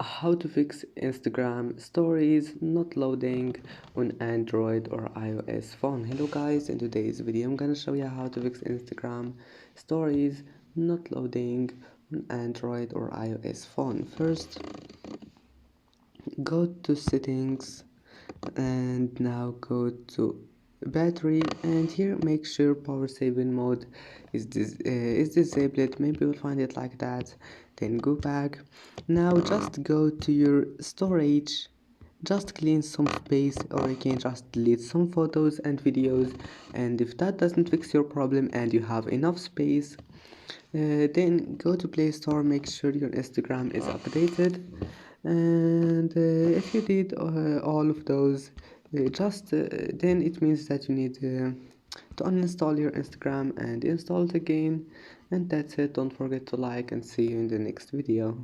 How to fix Instagram stories not loading on Android or iOS phone. Hello guys, in today's video I'm gonna show you how to fix Instagram stories not loading on Android or iOS phone. First, go to settings and now go to battery, and here make sure power saving mode is disabled. Maybe you'll find it like that. Then go back. Now just go to your storage, just clean some space, or you can just delete some photos and videos. And if that doesn't fix your problem and you have enough space, then go to Play Store, make sure your Instagram is updated. And if you did all of those, just then it means that you need to uninstall your Instagram and install it again. And that's it. Don't forget to like, and see you in the next video.